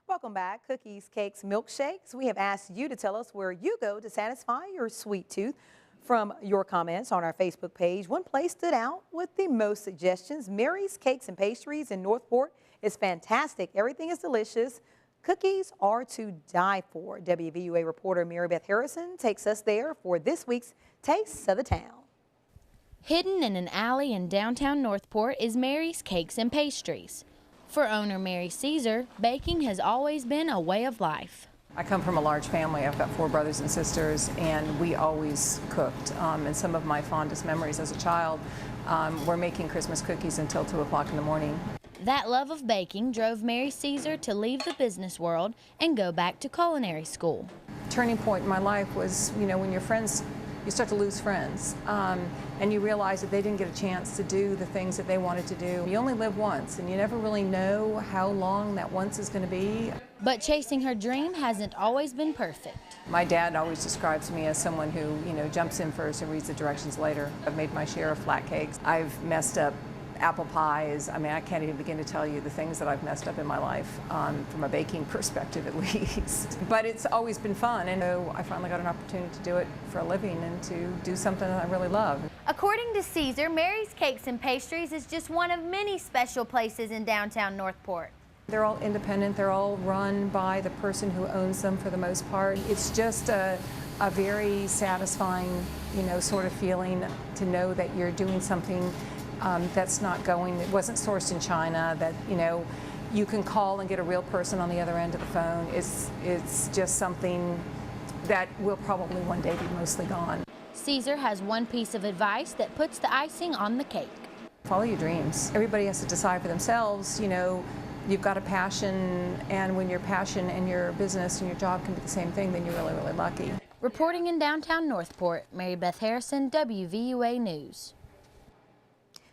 Welcome back. Cookies, cakes, milkshakes. We have asked you to tell us where you go to satisfy your sweet tooth. From your comments on our Facebook page, one place stood out with the most suggestions. Mary's Cakes and Pastries in Northport is fantastic. Everything is delicious. Cookies are to die for. WVUA reporter Mary Beth Harrison takes us there for this week's Taste of the Town. Hidden in an alley in downtown Northport is Mary's Cakes and Pastries. For owner Mary Caesar, baking has always been a way of life. I come from a large family. I've got 4 brothers and sisters, and we always cooked. And some of my fondest memories as a child were making Christmas cookies until 2 o'clock in the morning. That love of baking drove Mary Caesar to leave the business world and go back to culinary school. Turning point in my life was, when your friends, you start to lose friends, and you realize that they didn't get a chance to do the things that they wanted to do. You only live once, and you never really know how long that once is going to be. But chasing her dream hasn't always been perfect. My dad always describes me as someone who, jumps in first and reads the directions later. I've made my share of flat cakes. I've messed up apple pies. I mean, I can't even begin to tell you the things that I've messed up in my life from a baking perspective at least. But it's always been fun, and I finally got an opportunity to do it for a living and to do something that I really love. According to Caesar, Mary's Cakes and Pastries is just one of many special places in downtown Northport. They're all independent. They're all run by the person who owns them for the most part. It's just a very satisfying, sort of feeling to know that you're doing something that's not it wasn't sourced in China, that, you can call and get a real person on the other end of the phone. It's just something that will probably one day be mostly gone. Caesar has one piece of advice that puts the icing on the cake. Follow your dreams. Everybody has to decide for themselves, you've got a passion, and when your passion and your business and your job can be the same thing, then you're really, really lucky. Reporting in downtown Northport, Mary Beth Harrison, WVUA News.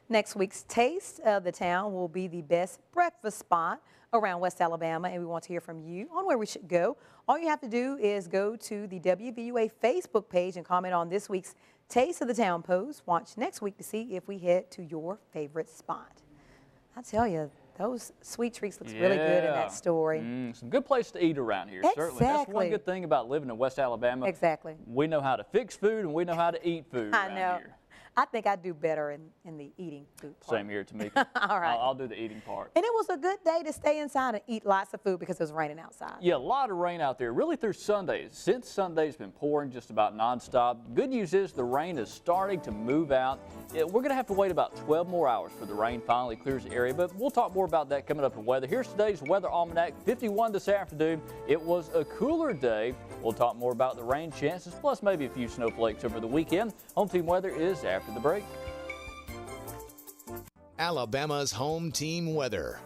Next week's Taste of the Town will be the best breakfast spot around West Alabama, and we want to hear from you on where we should go. All you have to do is go to the WVUA Facebook page and comment on this week's Taste of the Town post. Watch next week to see if we head to your favorite spot. I tell you, those sweet treats looks really good in that story. Some good place to eat around here, certainly. That's one good thing about living in West Alabama. Exactly. We know how to fix food and we know how to eat food around here. I think I do better in the eating food part. Same here, Tamika. All right. I'll do the eating part. And it was a good day to stay inside and eat lots of food because it was raining outside. Yeah, a lot of rain out there, really through Sunday. Since Sunday's been pouring just about nonstop. Good news is the rain is starting to move out. We're going to have to wait about 12 more hours for the rain finally clears the area, but we'll talk more about that coming up in weather. Here's today's weather almanac, 51 this afternoon. It was a cooler day. We'll talk more about the rain chances, plus maybe a few snowflakes over the weekend. Home team weather is after the break. Alabama's home team weather.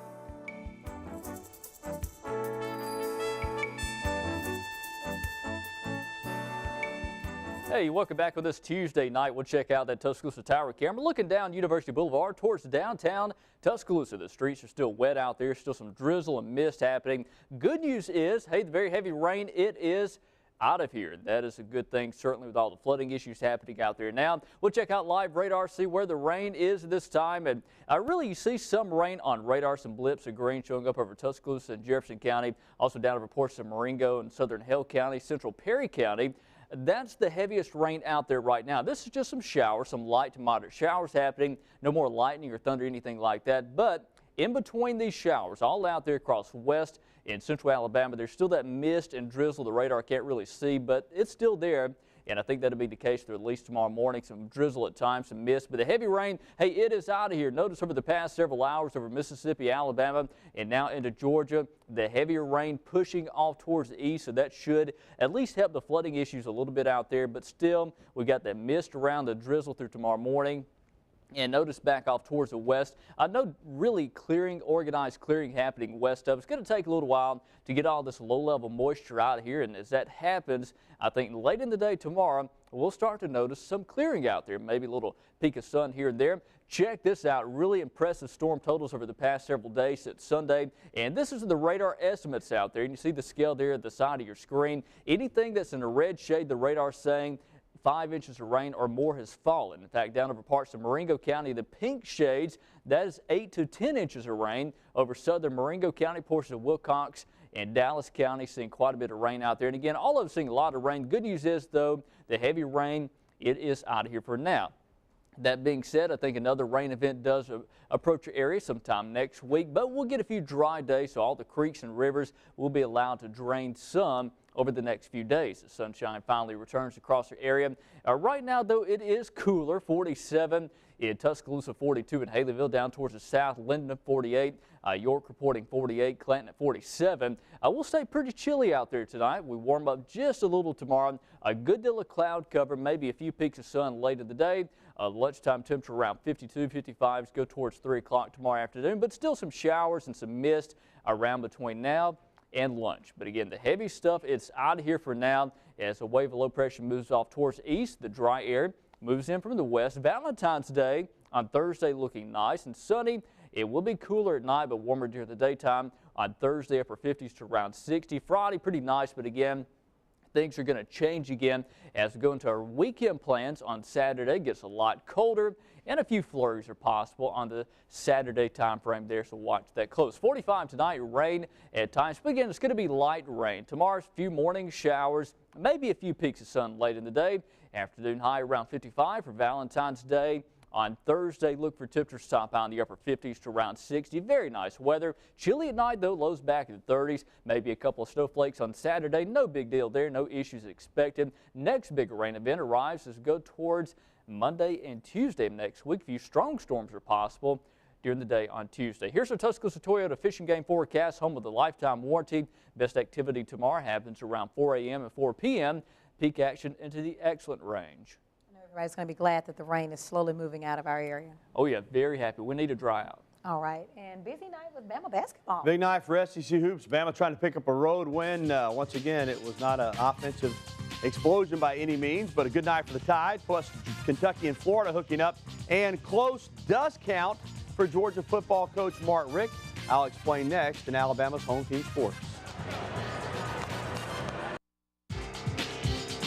Hey, welcome back on this Tuesday night. We'll check out that Tuscaloosa Tower camera. Looking down University Boulevard towards downtown Tuscaloosa. The streets are still wet out there, still some drizzle and mist happening. Good news is, hey, the very heavy rain, it is out of here. That is a good thing, certainly with all the flooding issues happening out there now. We'll check out live radar, see where the rain is this time. And really, you see some rain on radar, some blips of green showing up over Tuscaloosa and Jefferson County. Also down over portions of Marengo and southern Hale County, central Perry County. That's the heaviest rain out there right now. This is just some showers, some light to moderate showers happening. No more lightning or thunder, anything like that. But in between these showers, all out there across west and central Alabama, there's still that mist and drizzle the radar can't really see, but it's still there. And I think that'll be the case through at least tomorrow morning. Some drizzle at times, some mist. But the heavy rain, hey, it is out of here. Notice over the past several hours over Mississippi, Alabama, and now into Georgia, the heavier rain pushing off towards the east. So that should at least help the flooding issues a little bit out there. But still, we got that mist around the drizzle through tomorrow morning. And notice back off towards the west, no really organized clearing happening west of. It's going to take a little while to get all this low-level moisture out of here. And as that happens, I think late in the day tomorrow, we'll start to notice some clearing out there. Maybe a little peak of sun here and there. Check this out. Really impressive storm totals over the past several days since Sunday. And this is the radar estimates out there. And you see the scale there at the side of your screen. Anything that's in a red shade, the radar saying 5 inches of rain or more has fallen. In fact, down over parts of Marengo County, the pink shades, that is 8 to 10 inches of rain. Over southern Marengo County, portions of Wilcox and Dallas County seeing quite a bit of rain out there. And again, all of us seeing a lot of rain. Good news is, though, the heavy rain, it is out of here for now. That being said, I think another rain event does approach your area sometime next week, but we'll get a few dry days, so all the creeks and rivers will be allowed to drain some over the next few days. The sunshine finally returns across your area. Right now, though, it is cooler, 47 in Tuscaloosa, 42 in Haleyville, down towards the south, Linden 48, York reporting 48, Clanton at 47. We'll stay pretty chilly out there tonight. We warm up just a little tomorrow. A good deal of cloud cover, maybe a few peaks of sun late in the day. Lunchtime temperature around 52, 55s, go towards 3 o'clock tomorrow afternoon, but still some showers and some mist around between now and lunch. But again, the heavy stuff, it's out of here for now as a wave of low pressure moves off towards the east. The dry air moves in from the west. Valentine's Day on Thursday looking nice and sunny. It will be cooler at night, but warmer during the daytime. On Thursday, upper 50s to around 60. Friday, pretty nice, but again, things are going to change again as we go into our weekend plans. On Saturday, it gets a lot colder, and a few flurries are possible on the Saturday time frame there, so watch that close. 45 tonight, rain at times, but again, it's going to be light rain. Tomorrow's a few morning showers, maybe a few peaks of sun late in the day. Afternoon high around 55 for Valentine's Day. On Thursday, look for temperatures top out in the upper 50s to around 60. Very nice weather. Chilly at night, though, lows back in the 30s. Maybe a couple of snowflakes on Saturday. No big deal there. No issues expected. Next big rain event arrives as we go towards Monday and Tuesday next week. A few strong storms are possible during the day on Tuesday. Here's our Tuscaloosa Toyota fishing game forecast, home with a lifetime warranty. Best activity tomorrow happens around 4 a.m. and 4 p.m. Peak action into the excellent range. Everybody's going to be glad that the rain is slowly moving out of our area. Oh, yeah, very happy. We need to dry out. All right, and busy night with Bama basketball. Big night for SEC hoops. Bama trying to pick up a road win. Once again, it was not an offensive explosion by any means, but a good night for the Tide, plus Kentucky and Florida hooking up. And close does count for Georgia football coach Mark Richt. I'll explain next in Alabama's Home Team Sports.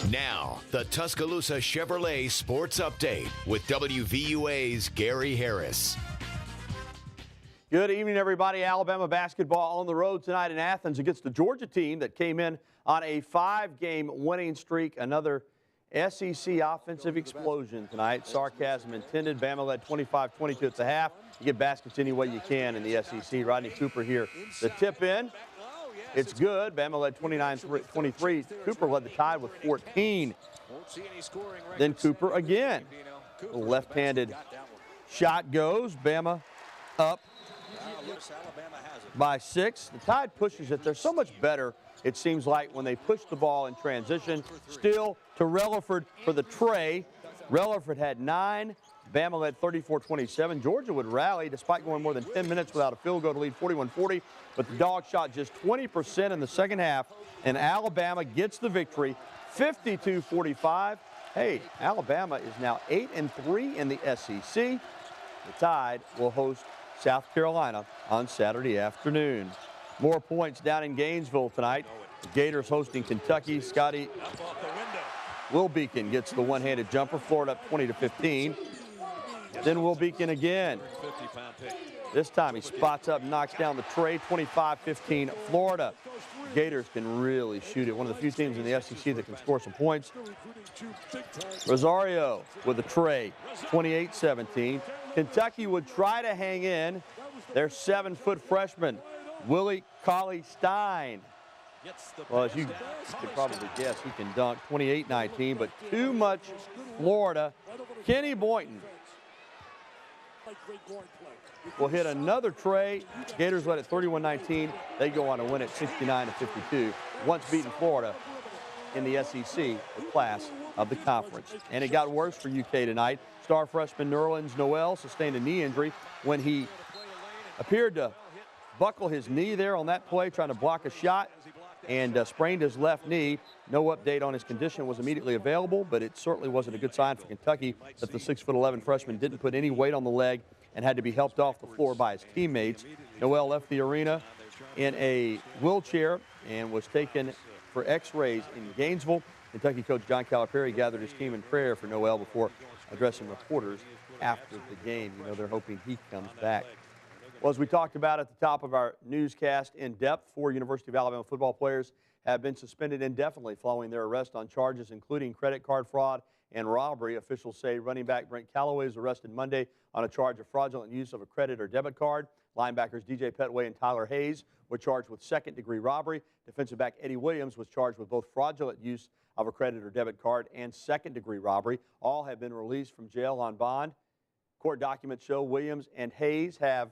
Now, the Tuscaloosa Chevrolet Sports Update with WVUA's Gary Harris. Good evening, everybody. Alabama basketball on the road tonight in Athens against the Georgia team that came in on a 5-game winning streak. Another SEC offensive explosion tonight. Sarcasm intended. Bama led 25-22 at the half. You get baskets any way you can in the SEC. Rodney Cooper here. The tip in. It's good. Bama led 29-23. Cooper led the Tide with 14. Then Cooper again. A left-handed shot goes. Bama up by 6. The Tide pushes it. They're so much better, it seems like, when they push the ball in transition. Still to Relaford for the tray. Relaford had 9. Bama led 34-27. Georgia would rally despite going more than 10 minutes without a field goal to lead 41-40. But the Dogs shot just 20% in the second half, and Alabama gets the victory 52-45. Hey, Alabama is now 8-3 in the SEC. The Tide will host South Carolina on Saturday afternoon. More points down in Gainesville tonight. The Gators hosting Kentucky. Scotty Will Beacon gets the one-handed jumper. Florida up 20-15. Then Will Beacon again. This time he spots up, knocks down the tray. 25-15 Florida. Gators can really shoot it. One of the few teams in the SEC that can score some points. Rosario with a tray. 28-17. Kentucky would try to hang in. Their 7-foot freshman, Willie Cauley-Stein. Well, as you could probably guess, he can dunk. 28-19, but too much Florida. Kenny Boynton will hit another tray. Gators led at 31-19. They go on to win it 69-52. Once beaten Florida in the SEC, the class of the conference. And it got worse for UK tonight. Star freshman Nerlens Noel sustained a knee injury when he appeared to buckle his knee there on that play, trying to block a shot, and sprained his left knee. No update on his condition was immediately available, but it certainly wasn't a good sign for Kentucky that the 6'11" freshman didn't put any weight on the leg and had to be helped off the floor by his teammates. Noel left the arena in a wheelchair and was taken for x-rays in Gainesville. Kentucky coach John Calipari gathered his team in prayer for Noel before addressing reporters after the game. You know, they're hoping he comes back. Well, as we talked about at the top of our newscast in depth, 4 University of Alabama football players have been suspended indefinitely following their arrest on charges including credit card fraud and robbery. Officials say running back Brent Callaway was arrested Monday on a charge of fraudulent use of a credit or debit card. Linebackers DJ Petway and Tyler Hayes were charged with second-degree robbery. Defensive back Eddie Williams was charged with both fraudulent use of a credit or debit card and second-degree robbery. All have been released from jail on bond. Court documents show Williams and Hayes have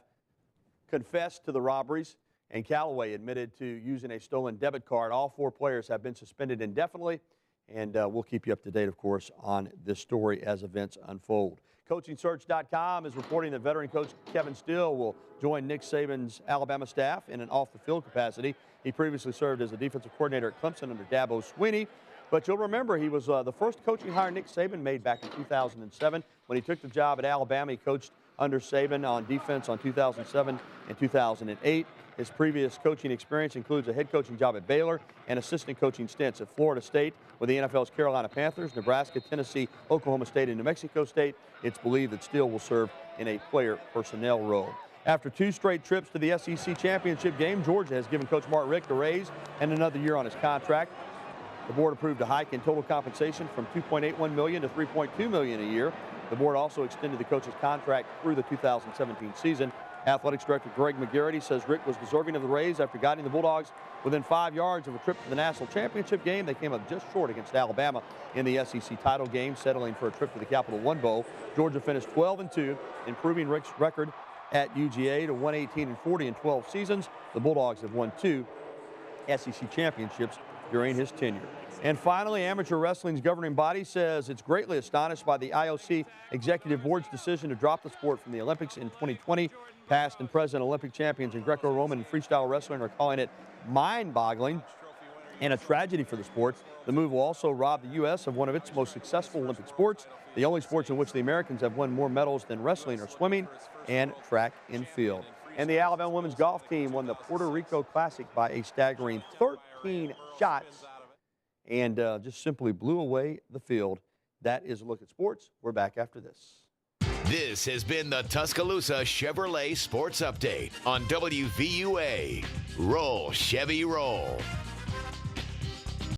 confessed to the robberies, and Callaway admitted to using a stolen debit card. All 4 players have been suspended indefinitely, and we'll keep you up to date, of course, on this story as events unfold. CoachingSearch.com is reporting that veteran coach Kevin Steele will join Nick Saban's Alabama staff in an off-the-field capacity. He previously served as a defensive coordinator at Clemson under Dabo Swinney. But you'll remember he was the first coaching hire Nick Saban made back in 2007. When he took the job at Alabama, he coached under Saban on defense on 2007 and 2008. His previous coaching experience includes a head coaching job at Baylor and assistant coaching stints at Florida State with the NFL's Carolina Panthers, Nebraska, Tennessee, Oklahoma State, and New Mexico State. It's believed that Steele will serve in a player personnel role. After 2 straight trips to the SEC championship game, Georgia has given Coach Mark Richt a raise and another year on his contract. The board approved a hike in total compensation from $2.81 million to $3.2 million a year. The board also extended the coach's contract through the 2017 season. Athletics Director Greg McGarity says Rick was deserving of the raise after guiding the Bulldogs within 5 yards of a trip to the national championship game. They came up just short against Alabama in the SEC title game, settling for a trip to the Capital One Bowl. Georgia finished 12-2, improving Rick's record at UGA to 118-40 in 12 seasons. The Bulldogs have won 2 SEC championships during his tenure. And finally, amateur wrestling's governing body says it's greatly astonished by the IOC Executive Board's decision to drop the sport from the Olympics in 2020. Past and present Olympic champions in Greco-Roman and freestyle wrestling are calling it mind-boggling and a tragedy for the sport. The move will also rob the U.S. of one of its most successful Olympic sports. The only sports in which the Americans have won more medals than wrestling are swimming and track and field. And the Alabama women's golf team won the Puerto Rico Classic by a staggering 13 shots and just simply blew away the field. That is a look at sports. We're back after this. This has been the Tuscaloosa Chevrolet Sports Update on WVUA. Roll, Chevy, roll.